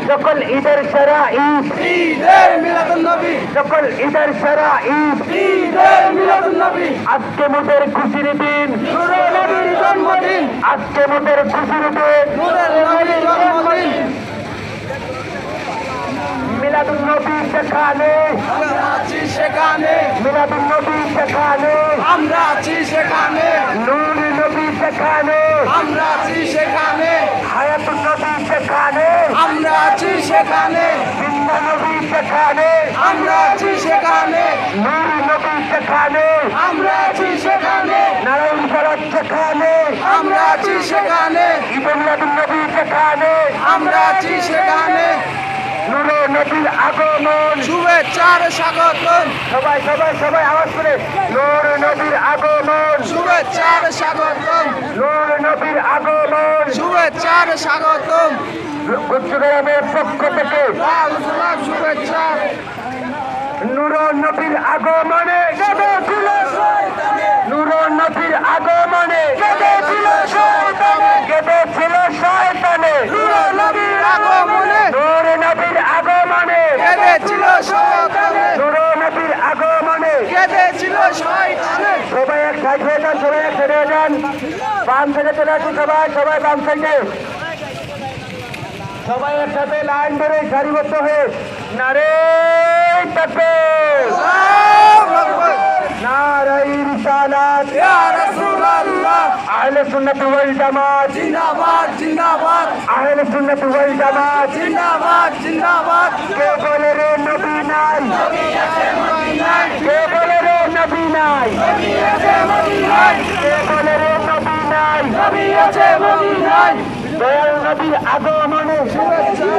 সকল ঈদের সেরা ঈদ, ঈদের মিলাদুন নবী, সকল ঈদের সেরা ঈদ, ঈদের মিলাদুন নবী। আজকে মোদের খুশির দিন, নূরে নবীর জন্মদিন, আজকে মোদের খুশির দিন, নূরে নবীর জন্মদিন। মিলাদুন নবী সেখানে, আমরা আছি সেখানে, মিলাদুন নবী সেখানে, আমরা আছি সেখানে, নূর নবী সেখানে, আমরা আছি সেখানে, হায়াতুন নবী সেখানে, আমরা আছি সেখানে, জিন্দা নবী সেখানে, আমরা আছি সেখানে, নূর নবী সেখানে, আমরা আছি সেখানে, নারায়ণ ফরত সেখানে, আমরা আছি সেখানে, ঈদ মিলাদুন নবী সেখানে, আমরা আছি সেখানে। নূর নবীর আগমন, শুভেচ্ছার স্বাগতম, সবাই সবাই সবাই আওয়াজ করে, নূর নবীর আগমন, শুভেচ্ছার স্বাগতম, নূর নবীর আগমন, শুভেচ্ছার স্বাগতম। গুচ্ছগ্রামের পক্ষ থেকে লাল গোলাপ শুভেচ্ছা। নূর নবীর আগমনে কেঁদেছিল শয়তানে, নূর নবীর আগমনে কেঁদেছিল শয়তানে, কেঁদেছিল শয়তানে, নূর নবীর আগমনে নূর নবীর আগমনে কেঁদেছিল শয়তানে, নূর নবীর আগমনে। কেঁদেছিল শয়তানে। সবাই এক সাইড হয়ে যান, সবাই এক সাইড হয়ে যান, বাম থেকে চলে আসুন, সবাই সবাই বাম সাইডে, সবাই একসাথে লাইন ধরে সারিবদ্ধ হয়ে নারে তাকবীর, আল্লাহু আকবার। নারায়ে রিসালাত, ইয়া রাসূলুল্লাহ, আহলে সুন্নাত ওয়াল জামাত, জিন্দাবাদ জিন্দাবাদ, আহলে সুন্নাত ওয়াল জামাত। জিন্দাবাদ জিন্দাবাদ। কে বলে রে নবী নাই, কে বলে রে নবী নাই, নবী আছে মদিনায়, কে বলে রে নবী নাই, নবী আছে মদিনায়। দয়াল নবীর আগমনে শুভেচ্ছা